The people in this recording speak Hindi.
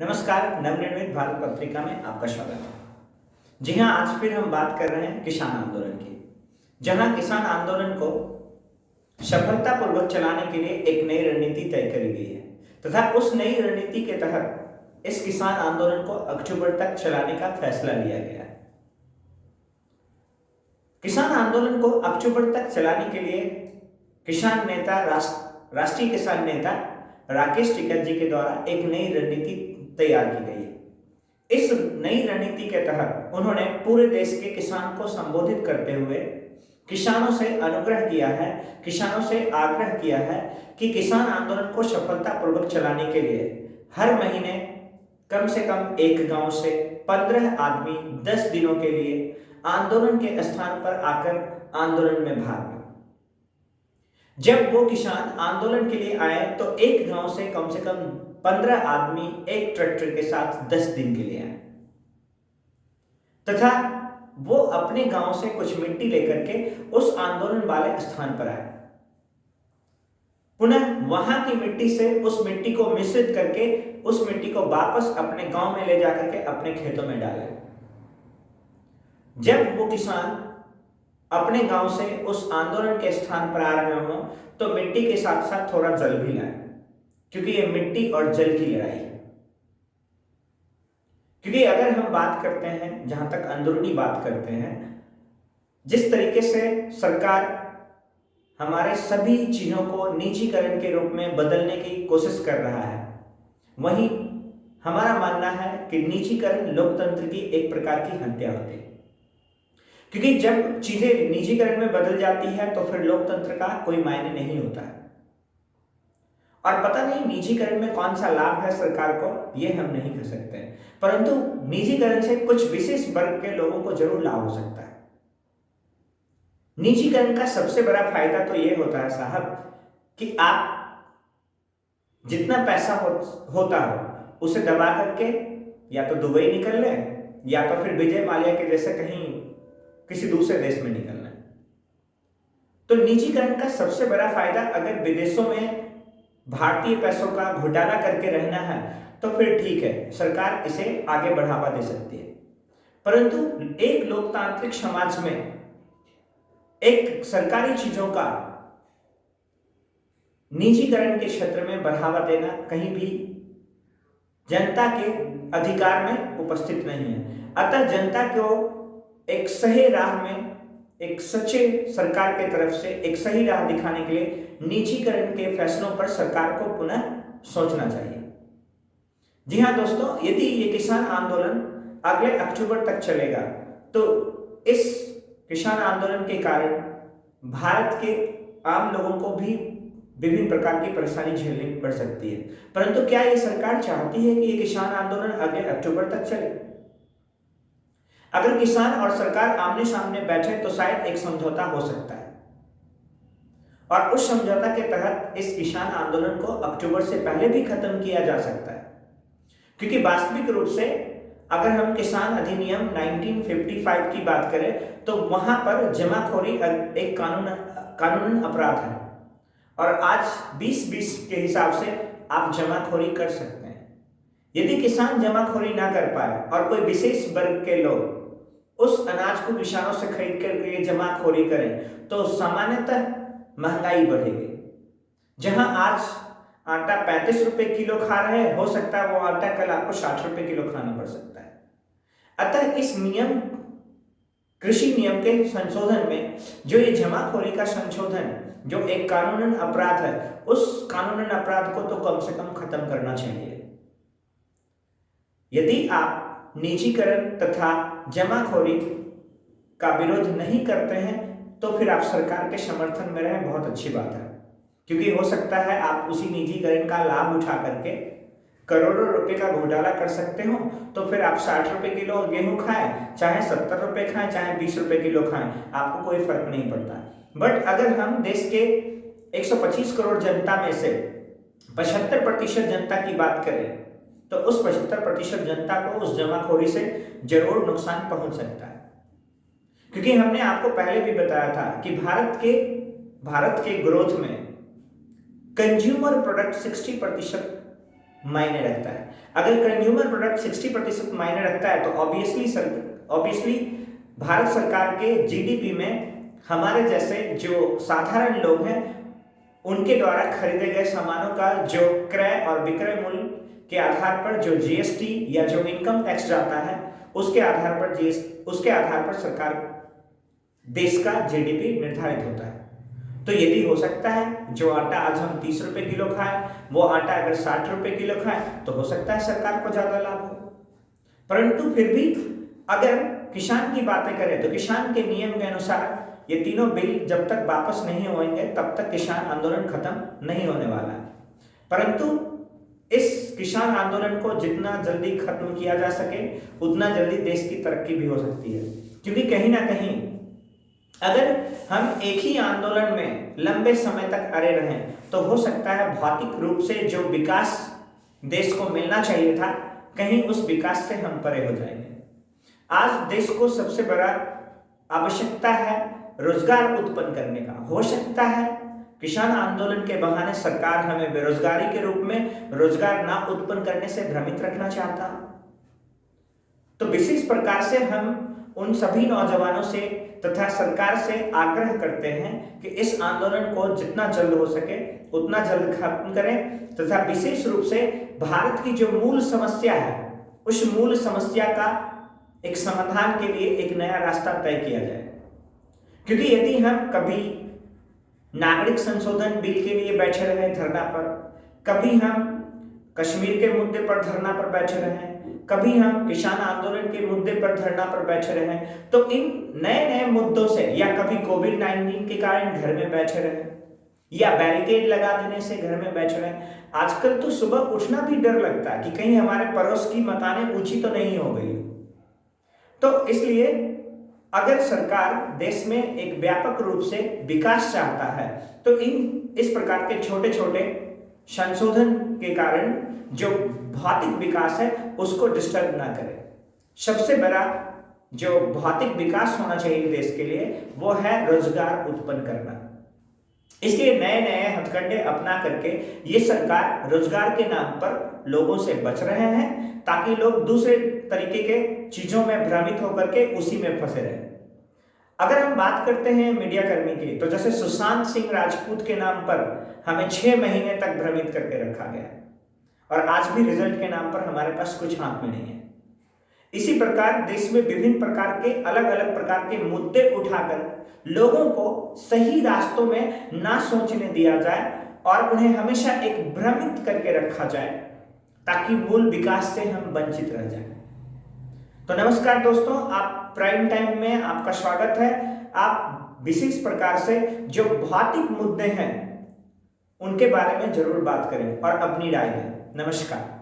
नमस्कार, नवनिर्मित भारत पत्रिका में आपका स्वागत है। जी हाँ, आज फिर हम बात कर रहे हैं किसान आंदोलन की, जहां किसान आंदोलन को सफलतापूर्वक चलाने के लिए एक नई रणनीति तय करी गई है तथा उस नई रणनीति के तहत इस किसान आंदोलन को अक्टूबर तक चलाने का फैसला लिया गया है। किसान आंदोलन को अक्टूबर तक चलाने के लिए किसान नेता राष्ट्रीय किसान नेता राकेश टिकैत जी के द्वारा एक नई रणनीति तैयार की गई है। इस नई रणनीति के तहत उन्होंने पूरे देश के किसान को संबोधित करते हुए किसानों से अनुग्रह किया है, किसानों से आग्रह किया है कि किसान आंदोलन को सफलतापूर्वक चलाने के लिए हर महीने कम से कम एक गांव से 15 आदमी 10 दिनों के लिए आंदोलन के स्थान पर आकर आंदोलन में भाग लें। जब वो किसान आंदोलन के लिए आए तो एक गांव से कम 15 आदमी एक ट्रैक्टर के साथ 10 दिन के लिए आए तथा वो अपने गांव से कुछ मिट्टी लेकर के उस आंदोलन वाले स्थान पर आए। पुनः वहां की मिट्टी से उस मिट्टी को मिश्रित करके उस मिट्टी को वापस अपने गांव में ले जाकर के अपने खेतों में डाले। जब वो किसान अपने गांव से उस आंदोलन के स्थान पर आ रहे हो तो मिट्टी के साथ साथ थोड़ा जल भी लाए, क्योंकि ये मिट्टी और जल की लड़ाई है। क्योंकि अगर हम बात करते हैं, जहां तक अंदरूनी बात करते हैं, जिस तरीके से सरकार हमारे सभी चीजों को निजीकरण के रूप में बदलने की कोशिश कर रहा है, वहीं हमारा मानना है कि निजीकरण लोकतंत्र की एक प्रकार की हत्या होती है। क्योंकि जब चीजें निजीकरण में बदल जाती है तो फिर लोकतंत्र का कोई मायने नहीं होता है। और पता नहीं निजीकरण में कौन सा लाभ है सरकार को, यह हम नहीं कह सकते, परंतु निजीकरण से कुछ विशेष वर्ग के लोगों को जरूर लाभ हो सकता है। निजीकरण का सबसे बड़ा फायदा तो यह होता है साहब कि आप जितना पैसा होता हो उसे दबा करके या तो दुबई निकल लें या तो फिर विजय माल्या के जैसे कहीं किसी दूसरे देश में निकलना है। तो निजीकरण का सबसे बड़ा फायदा, अगर विदेशों में भारतीय पैसों का घोटाला करके रहना है तो फिर ठीक है, सरकार इसे आगे बढ़ावा दे सकती है। परंतु एक लोकतांत्रिक समाज में एक सरकारी चीजों का निजीकरण के क्षेत्र में बढ़ावा देना कहीं भी जनता के अधिकार में उपस्थित नहीं है। अतः जनता को एक सही राह में, एक सच्चे सरकार के तरफ से एक सही राह दिखाने के लिए निजीकरण के फैसलों पर सरकार को पुनः सोचना चाहिए। जी हाँ दोस्तों, यदि ये किसान आंदोलन अगले अक्टूबर तक चलेगा तो इस किसान आंदोलन के कारण भारत के आम लोगों को भी विभिन्न प्रकार की परेशानी झेलनी पड़ सकती है। परंतु क्या ये सरकार चाहती है कि ये किसान आंदोलन अगले अक्टूबर तक चले? अगर किसान और सरकार आमने सामने बैठे तो शायद एक समझौता हो सकता है, और उस समझौता के तहत इस किसान आंदोलन को अक्टूबर से पहले भी खत्म किया जा सकता है। क्योंकि वास्तविक रूप से अगर हम किसान अधिनियम 1955 की बात करें तो वहां पर जमाखोरी एक कानूनन अपराध है, और आज 2020 के हिसाब से आप जमाखोरी कर सकते हैं। यदि किसान जमाखोरी ना कर पाए और कोई विशेष वर्ग के लोग उस अनाज को किसानों से खरीद करके जमाखोरी करें तो सामान्यतः महंगाई बढ़ेगी। जहां आज आटा 35 रुपए किलो खा रहे हैं, हो सकता है वो आटा कल आपको 60 रुपए किलो खाना पड़ सकता है। अतः इस नियम, कृषि नियम के संशोधन में जो ये जमाखोरी का संशोधन जो एक कानूनन अपराध है, उस कानूनन अपराध को तो कम से कम खत्म करना चाहिए। यदि आप निजीकरण तथा जमाखोरी का विरोध नहीं करते हैं तो फिर आप सरकार के समर्थन में रहें, बहुत अच्छी बात है। क्योंकि हो सकता है आप उसी निजीकरण का लाभ उठा करके करोड़ों रुपए का घोटाला कर सकते हो, तो फिर आप 60 रुपए किलो गेहूं खाएं, चाहे 70 रुपए खाएं, चाहे 20 रुपए किलो खाएं, आपको कोई फर्क नहीं पड़ता। बट अगर हम देश के 125 करोड़ जनता में से 75% जनता की बात करें तो उस 75% जनता को उस जमाखोरी से जरूर नुकसान पहुंच सकता है। क्योंकि हमने आपको पहले भी बताया था कि भारत के ग्रोथ में कंज्यूमर प्रोडक्ट 60% मायने रखता है। अगर कंज्यूमर प्रोडक्ट 60% मायने रखता है तो ऑब्वियसली भारत सरकार के जीडीपी में हमारे जैसे जो साधारण लोग हैं उनके द्वारा खरीदे गए सामानों का जो क्रय और विक्रय मूल्य के आधार पर जो जीएसटी या जो इनकम टैक्स जाता है उसके आधार पर सरकार देश का जीडीपी निर्धारित होता है। तो यदि हो सकता है जो आटा आज हम 30 रुपए किलो खाएं वो आटा अगर 60 रुपए किलो खाएं तो हो सकता है सरकार को ज्यादा लाभ हो। परंतु फिर भी अगर किसान की बातें करें तो किसान के नियम के अनुसार ये तीनों बिल जब तक वापस नहीं होंगे तब तक किसान आंदोलन खत्म नहीं होने वाला है। परंतु इस किसान आंदोलन को जितना जल्दी खत्म किया जा सके उतना जल्दी देश की तरक्की भी हो सकती है, क्योंकि कहीं ना कहीं अगर हम एक ही आंदोलन में लंबे समय तक अड़े रहें तो हो सकता है भौतिक रूप से जो विकास देश को मिलना चाहिए था कहीं उस विकास से हम परे हो जाएंगे। आज देश को सबसे बड़ा आवश्यकता है रोजगार उत्पन्न करने का। हो सकता है किसान आंदोलन के बहाने सरकार हमें बेरोजगारी के रूप में रोजगार ना उत्पन्न करने से भ्रमित रखना चाहता, तो विशेष प्रकार से हम उन सभी नौजवानों से तथा सरकार से आग्रह करते हैं कि इस आंदोलन को जितना जल्द हो सके उतना जल्द खत्म करें तथा विशेष रूप से भारत की जो मूल समस्या है उस मूल समस्या का एक समाधान के लिए एक नया रास्ता तय किया जाए। क्योंकि यदि हम कभी नागरिक संशोधन बिल के लिए बैठे रहे धरना पर, कभी हम कश्मीर के मुद्दे पर धरना पर बैठे रहे, कभी हम किसान आंदोलन के मुद्दे पर धरना पर बैठे रहे, तो इन नए नए मुद्दों से या कभी कोविड-19 के कारण घर में बैठे रहे या बैरिकेड लगा देने से घर में बैठे रहे। आजकल तो सुबह उठना भी डर लगता है कि कहीं हमारे पड़ोस की मकानें ऊंची तो नहीं हो गई। तो इसलिए अगर सरकार देश में एक व्यापक रूप से विकास चाहता है तो इस प्रकार के छोटे छोटे संशोधन के कारण जो भौतिक विकास है उसको डिस्टर्ब ना करे। सबसे बड़ा जो भौतिक विकास होना चाहिए देश के लिए वो है रोजगार उत्पन्न करना। इसलिए नए नए हथकंडे अपना करके ये सरकार रोजगार के नाम पर लोगों से बच रहे हैं ताकि लोग दूसरे तरीके के चीजों में भ्रमित होकर के उसी में फंसे रहे। अगर हम बात करते हैं मीडिया कर्मी की, तो जैसे सुशांत सिंह राजपूत के नाम पर हमें 6 महीने तक भ्रमित करके रखा गया और आज भी रिजल्ट के नाम पर हमारे पास कुछ हाथ में नहीं है। इसी प्रकार देश में विभिन्न प्रकार के अलग अलग प्रकार के मुद्दे उठाकर लोगों को सही रास्तों में ना सोचने दिया जाए और उन्हें हमेशा एक भ्रमित करके रखा जाए ताकि मूल विकास से हम वंचित रह जाएं। तो नमस्कार दोस्तों, आप प्राइम टाइम में आपका स्वागत है। आप विशेष प्रकार से जो भौतिक मुद्दे हैं उनके बारे में जरूर बात करें और अपनी राय दें। नमस्कार।